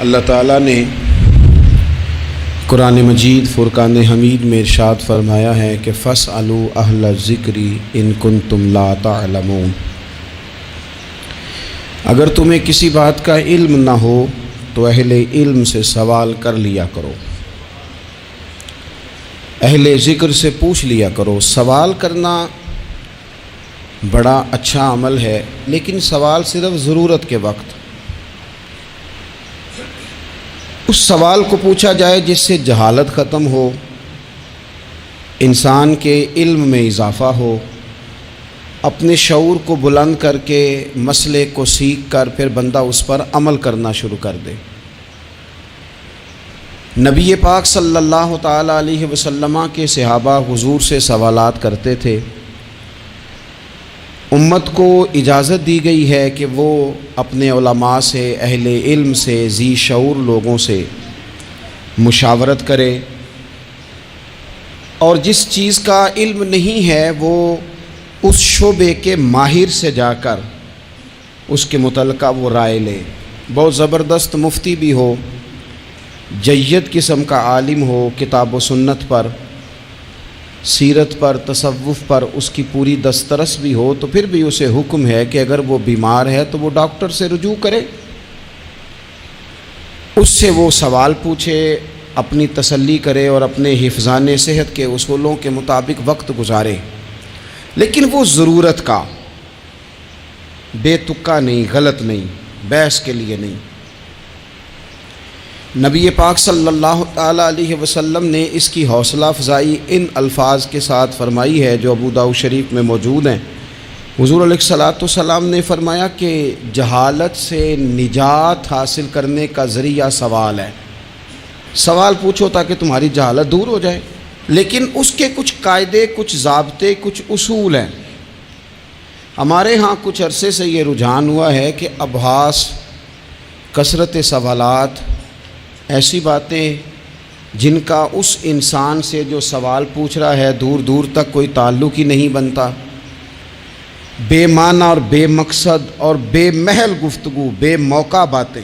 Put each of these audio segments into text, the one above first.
اللہ تعالیٰ نے قرآن مجید فرقان حمید میں ارشاد فرمایا ہے کہ فاسألوا اہل الذکر ان کنتم لا تعلمون۔ اگر تمہیں کسی بات کا علم نہ ہو تو اہل علم سے سوال کر لیا کرو، اہل ذکر سے پوچھ لیا کرو۔ سوال کرنا بڑا اچھا عمل ہے، لیکن سوال صرف ضرورت کے وقت اس سوال کو پوچھا جائے جس سے جہالت ختم ہو، انسان کے علم میں اضافہ ہو، اپنے شعور کو بلند کر کے مسئلے کو سیکھ کر پھر بندہ اس پر عمل کرنا شروع کر دے۔ نبی پاک صلی اللہ تعالیٰ علیہ وسلم کے صحابہ حضور سے سوالات کرتے تھے۔ امت کو اجازت دی گئی ہے کہ وہ اپنے علماء سے، اہل علم سے، ذی شعور لوگوں سے مشاورت کرے، اور جس چیز کا علم نہیں ہے وہ اس شعبے کے ماہر سے جا کر اس کے متعلقہ وہ رائے لے۔ بہت زبردست مفتی بھی ہو، جید قسم کا عالم ہو، کتاب و سنت پر، سیرت پر، تصوف پر اس کی پوری دسترس بھی ہو، تو پھر بھی اسے حکم ہے کہ اگر وہ بیمار ہے تو وہ ڈاکٹر سے رجوع کرے، اس سے وہ سوال پوچھے، اپنی تسلی کرے اور اپنے حفظان صحت کے اصولوں کے مطابق وقت گزارے، لیکن وہ ضرورت کا، بے تکا نہیں، غلط نہیں، بحث کے لیے نہیں۔ نبی پاک صلی اللہ تعالیٰ علیہ وسلم نے اس کی حوصلہ افزائی ان الفاظ کے ساتھ فرمائی ہے جو ابو داؤد شریف میں موجود ہیں۔ حضور علیہ الصلوۃ والسلام نے فرمایا کہ جہالت سے نجات حاصل کرنے کا ذریعہ سوال ہے۔ سوال پوچھو تاکہ تمہاری جہالت دور ہو جائے، لیکن اس کے کچھ قاعدے، کچھ ضابطے، کچھ اصول ہیں۔ ہمارے ہاں کچھ عرصے سے یہ رجحان ہوا ہے کہ ابحاث، کثرت سوالات، ایسی باتیں جن کا اس انسان سے جو سوال پوچھ رہا ہے دور دور تک کوئی تعلق ہی نہیں بنتا، بے معنی اور بے مقصد اور بے محل گفتگو، بے موقع باتیں،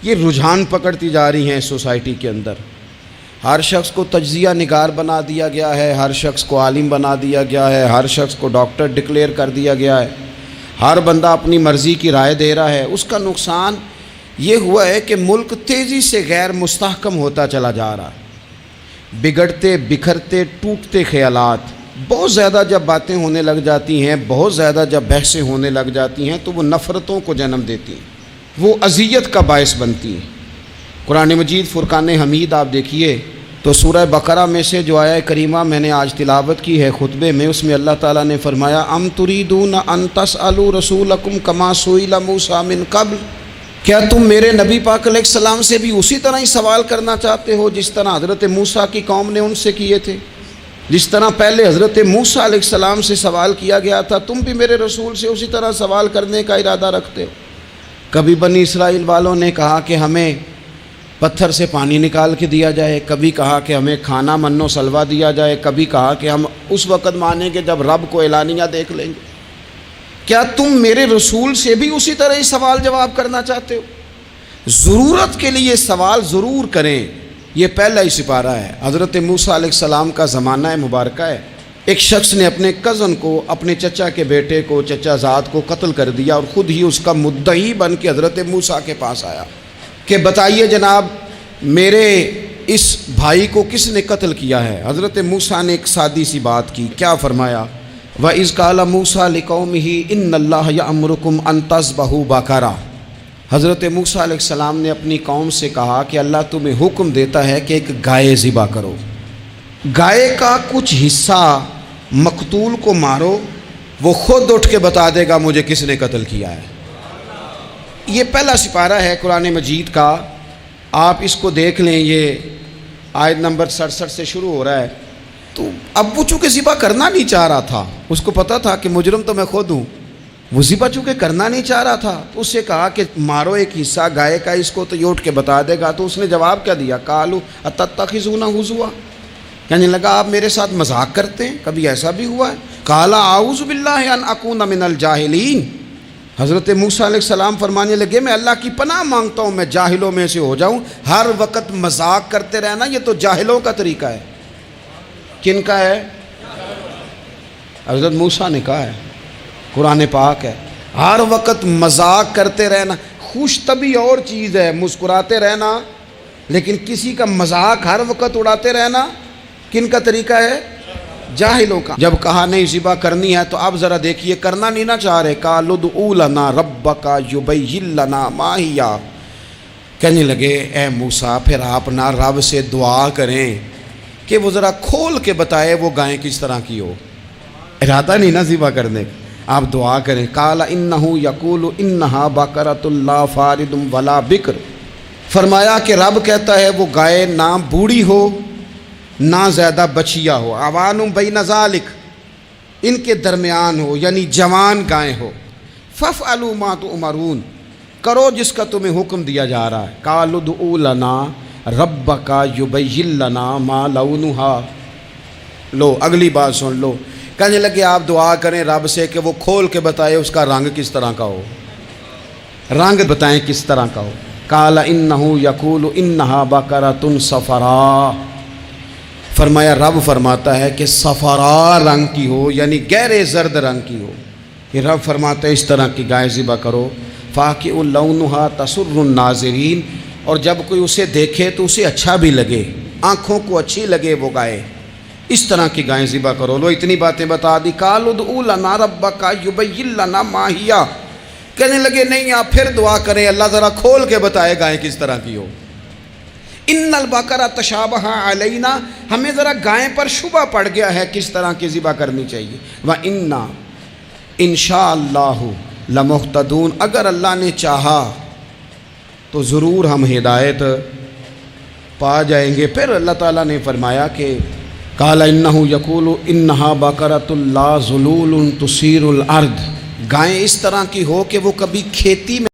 یہ رجحان پکڑتی جا رہی ہیں سوسائٹی کے اندر۔ ہر شخص کو تجزیہ نگار بنا دیا گیا ہے، ہر شخص کو عالم بنا دیا گیا ہے، ہر شخص کو ڈاکٹر ڈکلیئر کر دیا گیا ہے، ہر بندہ اپنی مرضی کی رائے دے رہا ہے۔ اس کا نقصان یہ ہوا ہے کہ ملک تیزی سے غیر مستحکم ہوتا چلا جا رہا ہے۔ بگڑتے، بکھرتے، ٹوٹتے خیالات، بہت زیادہ جب باتیں ہونے لگ جاتی ہیں، بہت زیادہ جب بحثیں ہونے لگ جاتی ہیں تو وہ نفرتوں کو جنم دیتی ہیں، وہ اذیت کا باعث بنتی ہیں۔ قرآن مجید فرقان حمید آپ دیکھیے تو سورہ بقرہ میں سے جو آیہ کریمہ میں نے آج تلاوت کی ہے خطبے میں، اس میں اللہ تعالیٰ نے فرمایا ام تریدون ان تسألوا رسولکم کما سئل موسیٰ من قبل، کیا تم میرے نبی پاک علیہ السلام سے بھی اسی طرح ہی سوال کرنا چاہتے ہو جس طرح حضرت موسیٰ کی قوم نے ان سے کیے تھے؟ جس طرح پہلے حضرت موسیٰ علیہ السلام سے سوال کیا گیا تھا، تم بھی میرے رسول سے اسی طرح سوال کرنے کا ارادہ رکھتے ہو؟ کبھی بنی اسرائیل والوں نے کہا کہ ہمیں پتھر سے پانی نکال کے دیا جائے، کبھی کہا کہ ہمیں کھانا من و سلوہ دیا جائے، کبھی کہا کہ ہم اس وقت مانیں گے جب رب کو اعلانیہ دیکھ لیں گے۔ کیا تم میرے رسول سے بھی اسی طرح ہی سوال جواب کرنا چاہتے ہو؟ ضرورت کے لیے سوال ضرور کریں، یہ پہلا ہی سپارہ ہے۔ حضرت موسیٰ علیہ السلام کا زمانہ مبارکہ ہے۔ ایک شخص نے اپنے کزن کو، اپنے چچا کے بیٹے کو، چچا زاد کو قتل کر دیا اور خود ہی اس کا مدعی بن کے حضرت موسیٰ کے پاس آیا کہ بتائیے جناب میرے اس بھائی کو کس نے قتل کیا ہے؟ حضرت موسیٰ نے ایک سادی سی بات کی، کیا فرمایا؟ وَإِذْ قَالَ مُوسَىٰ لِقَوْمِهِ إِنَّ اللَّهَ يَأْمُرُكُمْ أَن تَذْبَحُوا بَقَرَةً۔ حضرت موسیٰ علیہ السلام نے اپنی قوم سے کہا کہ اللہ تمہیں حکم دیتا ہے کہ ایک گائے ذبح کرو، گائے کا کچھ حصہ مقتول کو مارو، وہ خود اٹھ کے بتا دے گا مجھے کس نے قتل کیا ہے۔ یہ پہلا سپارہ ہے قرآن مجید کا، آپ اس کو دیکھ لیں، یہ آیت نمبر 67 سے شروع ہو رہا ہے۔ تو اب وہ چونکہ ذبح کرنا نہیں چاہ رہا تھا، اس کو پتا تھا کہ مجرم تو میں خود ہوں، وہ ذبح چونکہ کرنا نہیں چاہ رہا تھا تو اس سے کہا کہ مارو ایک حصہ گائے کا، اس کو تو یہ اٹھ کے بتا دے گا۔ تو اس نے جواب کیا دیا؟ قالوا اتتخذون ہزوا، کہنے لگا آپ میرے ساتھ مذاق کرتے ہیں، کبھی ایسا بھی ہوا ہے؟ قال اعوذ باللہ ان اکون من الجاہلین، حضرت موسیٰ علیہ السلام فرمانے لگے میں اللہ کی پناہ مانگتا ہوں میں جاہلوں میں سے ہو جاؤں، ہر وقت مذاق کرتے رہنا یہ تو جاہلوں کا طریقہ ہے۔ کن کا ہے؟ حضرت موسیٰ نے کہا ہے، قرآن پاک ہے، ہر وقت مذاق کرتے رہنا۔ خوش طبعی اور چیز ہے، مسکراتے رہنا، لیکن کسی کا مذاق ہر وقت اڑاتے رہنا کن کا طریقہ ہے؟ جاہلوں کا۔ جب کہا نہیں ذبح کرنی ہے تو اب ذرا دیکھیے کرنا نہیں نہ چاہ رہے، قالوا ادع لنا ربک یبین لنا ما ہی، کہنے لگے اے موسیٰ پھر آپ نہ رب سے دعا کریں کہ وہ ذرا کھول کے بتائے وہ گائے کس طرح کی ہو، ارادہ نہیں نہ ذبح کرنے کا، آپ دعا کریں۔ قال انہ یقول انہا بقرۃ لا فارض ولا بکر، فرمایا کہ رب کہتا ہے وہ گائے نہ بوڑھی ہو نہ زیادہ بچیا ہو، عوان بین ذالک، ان کے درمیان ہو، یعنی جوان گائے ہو۔ فافعلوا ما تؤمرون، کرو جس کا تمہیں حکم دیا جا رہا ہے۔ قالوا ادع لنا ربک یبین لنا ما لونھا، لو اگلی بات سن لو، کہنے لگے آپ دعا کریں رب سے کہ وہ کھول کے بتائے اس کا رنگ کس طرح کا ہو، رنگ بتائیں کس طرح کا ہو۔ قال انہ یقول انہا بقرۃ صفراء، فرمایا رب فرماتا ہے کہ صفراء رنگ کی ہو، یعنی گہرے زرد رنگ کی ہو۔ یہ رب فرماتا ہے اس طرح کی گائے ذبح کرو۔ فاقع لونھا تسر الناظرین، اور جب کوئی اسے دیکھے تو اسے اچھا بھی لگے، آنکھوں کو اچھی لگے وہ گائے، اس طرح کی گائیں ذبح کرو۔ لو اتنی باتیں بتا دی۔ قالوا ادع لنا ربک یبین لنا ما ہی، کہنے لگے نہیں آپ پھر دعا کریں اللہ ذرا کھول کے بتائے گائیں کس طرح کی ہو۔ ان البقرہ تشابہ علینا، ہمیں ذرا گائیں پر شبہ پڑ گیا ہے کس طرح کی ذبح کرنی چاہیے۔ وَإِنَّا انشاءاللہ لمہتدون، اگر اللہ نے چاہا تو ضرور ہم ہدایت پا جائیں گے۔ پھر اللہ تعالیٰ نے فرمایا کہ قال انہ یقول انہا بقرۃ لا ذلول تثیر الارض، گائیں اس طرح کی ہو کہ وہ کبھی کھیتی میں